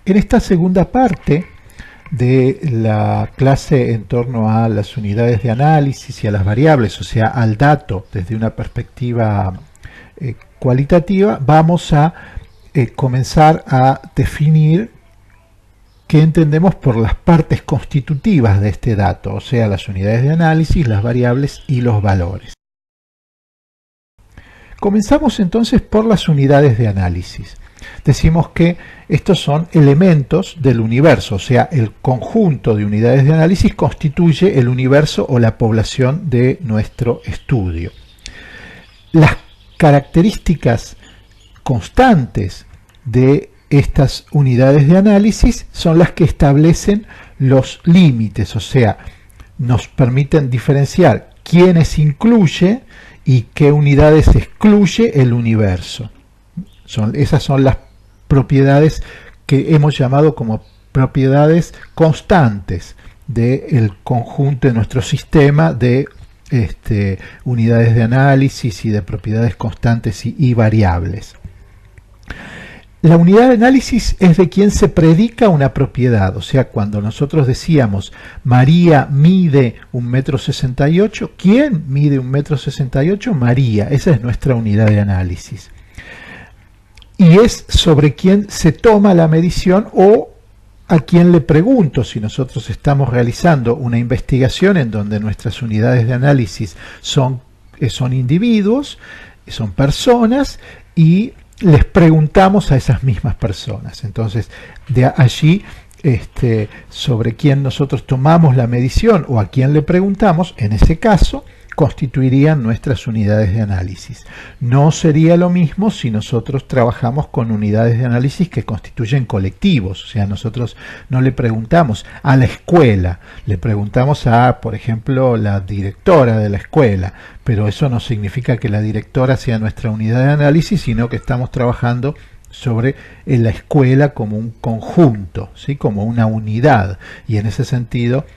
En esta segunda parte de la clase en torno a las unidades de análisis y a las variables, o sea, al dato desde una perspectiva cualitativa, vamos a comenzar a definir qué entendemos por las partes constitutivas de este dato, o sea, las unidades de análisis, las variables y los valores. Comenzamos entonces por las unidades de análisis. Decimos que estos son elementos del universo, o sea, el conjunto de unidades de análisis constituye el universo o la población de nuestro estudio. Las características constantes de estas unidades de análisis son las que establecen los límites, o sea, nos permiten diferenciar quiénes incluye y qué unidades excluye el universo. Esas son las propiedades que hemos llamado como propiedades constantes del conjunto de nuestro sistema de unidades de análisis y de propiedades constantes y variables. La unidad de análisis es de quien se predica una propiedad, o sea, cuando nosotros decíamos María mide 1,68 m, ¿quién mide 1,68 m? María, esa es nuestra unidad de análisis. Y es sobre quién se toma la medición o a quién le pregunto si nosotros estamos realizando una investigación en donde nuestras unidades de análisis son individuos, son personas y les preguntamos a esas mismas personas. Entonces, de allí, sobre quién nosotros tomamos la medición o a quién le preguntamos, en ese caso, constituirían nuestras unidades de análisis. No sería lo mismo si nosotros trabajamos con unidades de análisis que constituyen colectivos, o sea, nosotros no le preguntamos a la escuela, le preguntamos a, por ejemplo, la directora de la escuela, pero eso no significa que la directora sea nuestra unidad de análisis, sino que estamos trabajando sobre la escuela como un conjunto, ¿sí? Como una unidad, y en ese sentido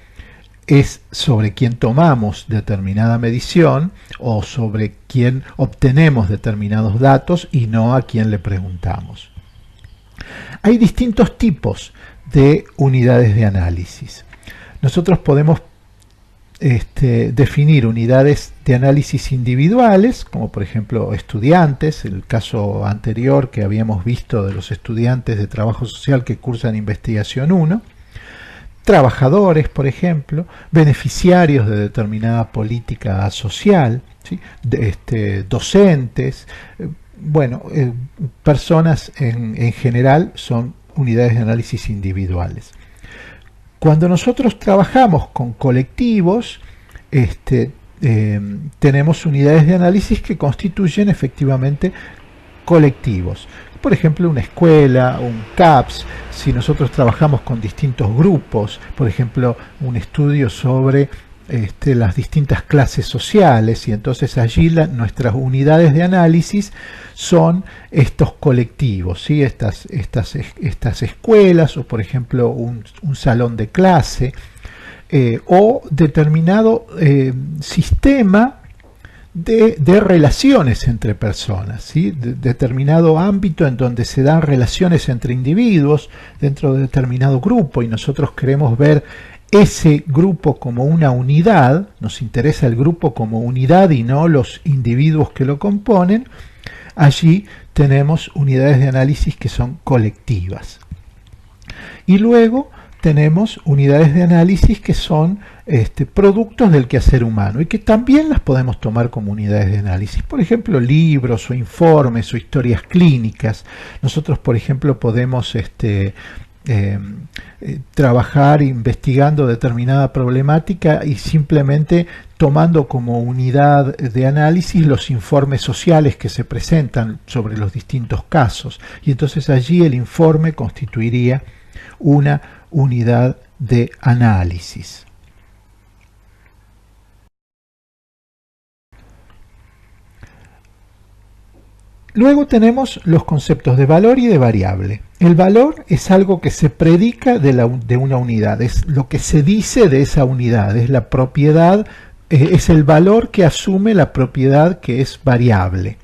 es sobre quién tomamos determinada medición o sobre quién obtenemos determinados datos y no a quién le preguntamos. Hay distintos tipos de unidades de análisis. Nosotros podemos definir unidades de análisis individuales, como por ejemplo estudiantes, el caso anterior que habíamos visto de los estudiantes de trabajo social que cursan investigación 1, trabajadores, por ejemplo, beneficiarios de determinada política social, ¿sí? Docentes, personas en general son unidades de análisis individuales. Cuando nosotros trabajamos con colectivos, tenemos unidades de análisis que constituyen efectivamente colectivos. Por ejemplo, una escuela, un CAPS, si nosotros trabajamos con distintos grupos, por ejemplo, un estudio sobre las distintas clases sociales, y entonces allí nuestras unidades de análisis son estos colectivos, ¿sí? estas escuelas, o por ejemplo un salón de clase, o determinado sistema de relaciones entre personas, ¿sí? Determinado ámbito en donde se dan relaciones entre individuos dentro de determinado grupo y nosotros queremos ver ese grupo como una unidad, nos interesa el grupo como unidad y no los individuos que lo componen. Allí tenemos unidades de análisis que son colectivas. Y luego tenemos unidades de análisis que son productos del quehacer humano y que también las podemos tomar como unidades de análisis. Por ejemplo, libros o informes o historias clínicas. Nosotros, por ejemplo, podemos trabajar investigando determinada problemática y simplemente tomando como unidad de análisis los informes sociales que se presentan sobre los distintos casos. Y entonces allí el informe constituiría una unidad de análisis. Luego tenemos los conceptos de valor y de variable. El valor es algo que se predica de una unidad, es lo que se dice de esa unidad, es la propiedad, es el valor que asume la propiedad que es variable.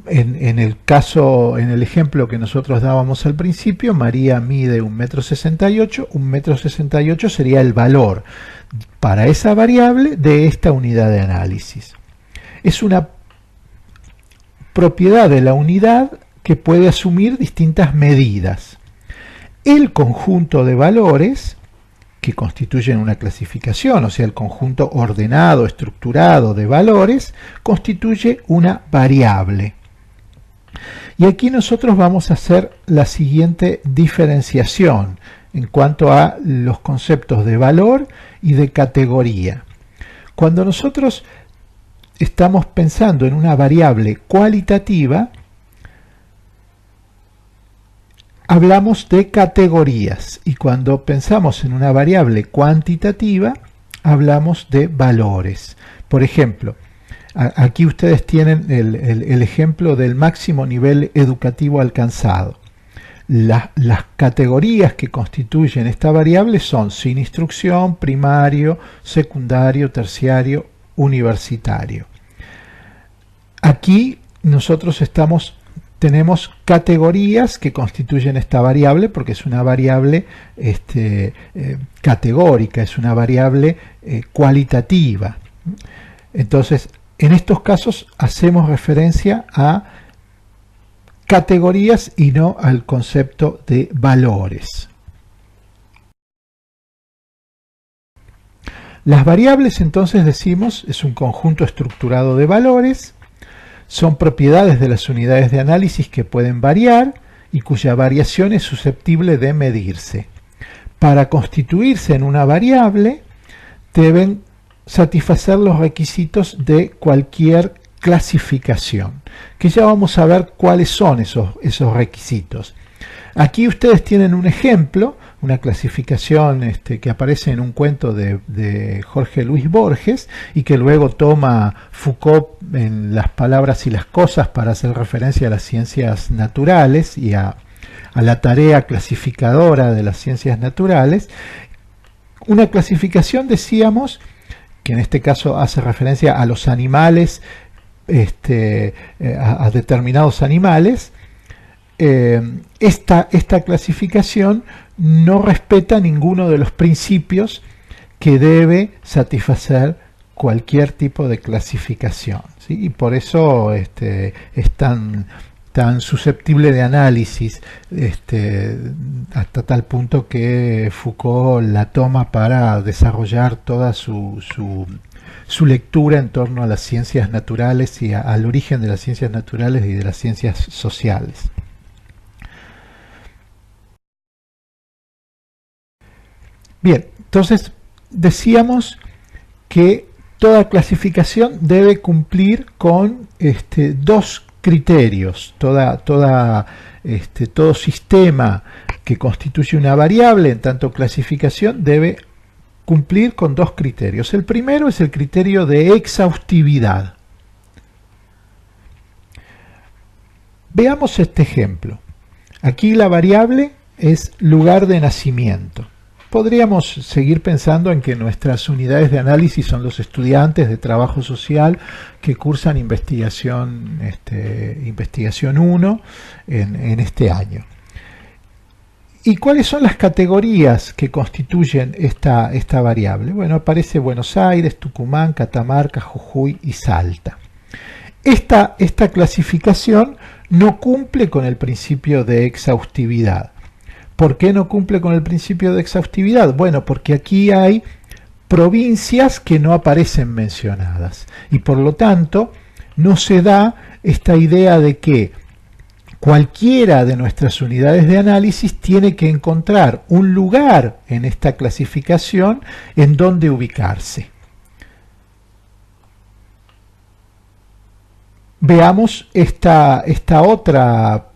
en el caso, en el ejemplo que nosotros dábamos al principio, María mide 1,68 m, 1,68 m sería el valor para esa variable de esta unidad de análisis. Es una propiedad de la unidad que puede asumir distintas medidas. El conjunto de valores que constituyen una clasificación, o sea, el conjunto ordenado, estructurado de valores, constituye una variable. Y aquí nosotros vamos a hacer la siguiente diferenciación en cuanto a los conceptos de valor y de categoría. Cuando nosotros estamos pensando en una variable cualitativa, hablamos de categorías, y cuando pensamos en una variable cuantitativa, hablamos de valores. Por ejemplo, aquí ustedes tienen el ejemplo del máximo nivel educativo alcanzado. Las categorías que constituyen esta variable son sin instrucción, primario, secundario, terciario, universitario. Aquí nosotros tenemos categorías que constituyen esta variable porque es una variable categórica, es una variable cualitativa. Entonces, en estos casos hacemos referencia a categorías y no al concepto de valores. Las variables, entonces, decimos, es un conjunto estructurado de valores, son propiedades de las unidades de análisis que pueden variar y cuya variación es susceptible de medirse. Para constituirse en una variable, deben satisfacer los requisitos de cualquier clasificación, que ya vamos a ver cuáles son esos requisitos. Aquí ustedes tienen un ejemplo, una clasificación que aparece en un cuento de Jorge Luis Borges y que luego toma Foucault en Las palabras y las cosas para hacer referencia a las ciencias naturales y a la tarea clasificadora de las ciencias naturales. Una clasificación, decíamos, que en este caso hace referencia a los animales, a determinados animales. Esta clasificación no respeta ninguno de los principios que debe satisfacer cualquier tipo de clasificación, ¿sí? Y por eso es tan susceptible de análisis, hasta tal punto que Foucault la toma para desarrollar toda su lectura en torno a las ciencias naturales y al origen de las ciencias naturales y de las ciencias sociales. Bien, entonces decíamos que toda clasificación debe cumplir con dos criterios. Todo sistema que constituye una variable en tanto clasificación debe cumplir con dos criterios. El primero es el criterio de exhaustividad. Veamos este ejemplo. Aquí la variable es lugar de nacimiento. Podríamos seguir pensando en que nuestras unidades de análisis son los estudiantes de trabajo social que cursan investigación 1 en este año. ¿Y cuáles son las categorías que constituyen esta variable? Bueno, aparece Buenos Aires, Tucumán, Catamarca, Jujuy y Salta. Esta clasificación no cumple con el principio de exhaustividad. ¿Por qué no cumple con el principio de exhaustividad? Bueno, porque aquí hay provincias que no aparecen mencionadas y por lo tanto no se da esta idea de que cualquiera de nuestras unidades de análisis tiene que encontrar un lugar en esta clasificación en donde ubicarse. Veamos esta otra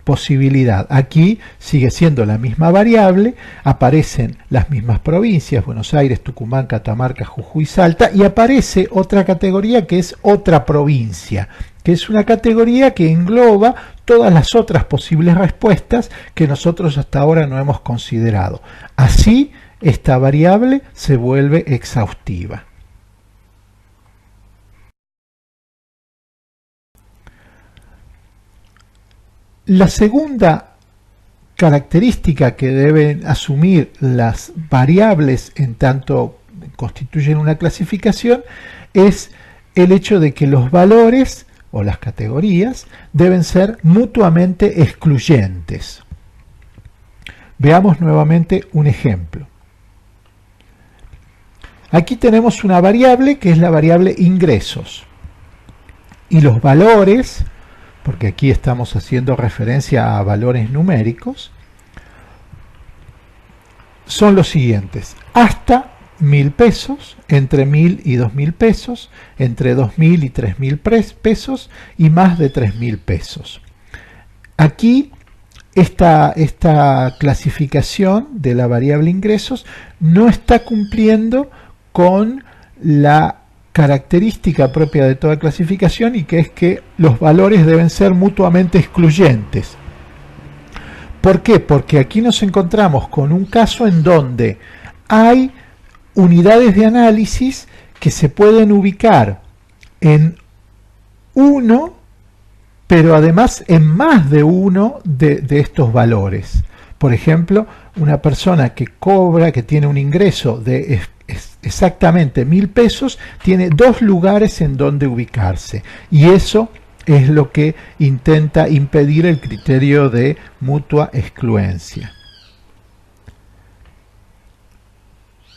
posibilidad. Aquí sigue siendo la misma variable, aparecen las mismas provincias, Buenos Aires, Tucumán, Catamarca, Jujuy, Salta, y aparece otra categoría que es otra provincia, que es una categoría que engloba todas las otras posibles respuestas que nosotros hasta ahora no hemos considerado. Así, esta variable se vuelve exhaustiva. La segunda característica que deben asumir las variables en tanto constituyen una clasificación es el hecho de que los valores o las categorías deben ser mutuamente excluyentes. Veamos nuevamente un ejemplo. Aquí tenemos una variable que es la variable ingresos. Y los valores, porque aquí estamos haciendo referencia a valores numéricos, son los siguientes: hasta 1.000 pesos, entre 1.000 y 2.000 pesos, entre 2.000 y 3.000 pesos y más de 3.000 pesos. Aquí esta clasificación de la variable ingresos no está cumpliendo con la característica propia de toda clasificación, y que es que los valores deben ser mutuamente excluyentes. ¿Por qué? Porque aquí nos encontramos con un caso en donde hay unidades de análisis que se pueden ubicar en uno, pero además en más de uno de estos valores. Por ejemplo, una persona que cobra, que tiene un ingreso de exactamente 1.000 pesos, tiene dos lugares en donde ubicarse, y eso es lo que intenta impedir el criterio de mutua excluencia.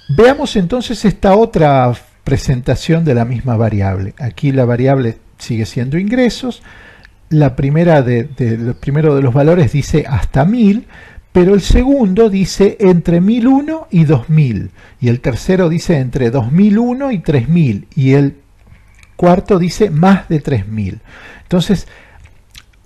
Veamos entonces esta otra presentación de la misma variable. Aquí la variable sigue siendo ingresos. El primero de los valores dice hasta 1.000, pero el segundo dice entre 1.001 y 2.000, y el tercero dice entre 2.001 y 3.000, y el cuarto dice más de 3.000. Entonces,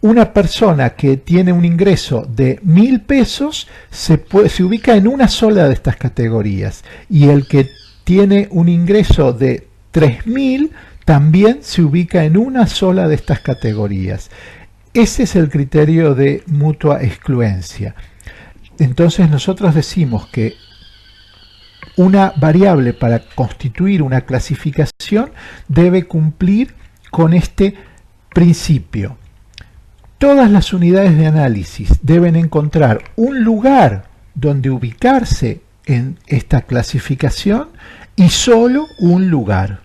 una persona que tiene un ingreso de 1.000 pesos se ubica en una sola de estas categorías, y el que tiene un ingreso de 3.000 también se ubica en una sola de estas categorías. Ese es el criterio de mutua excluencia. Entonces nosotros decimos que una variable para constituir una clasificación debe cumplir con este principio. Todas las unidades de análisis deben encontrar un lugar donde ubicarse en esta clasificación, y solo un lugar.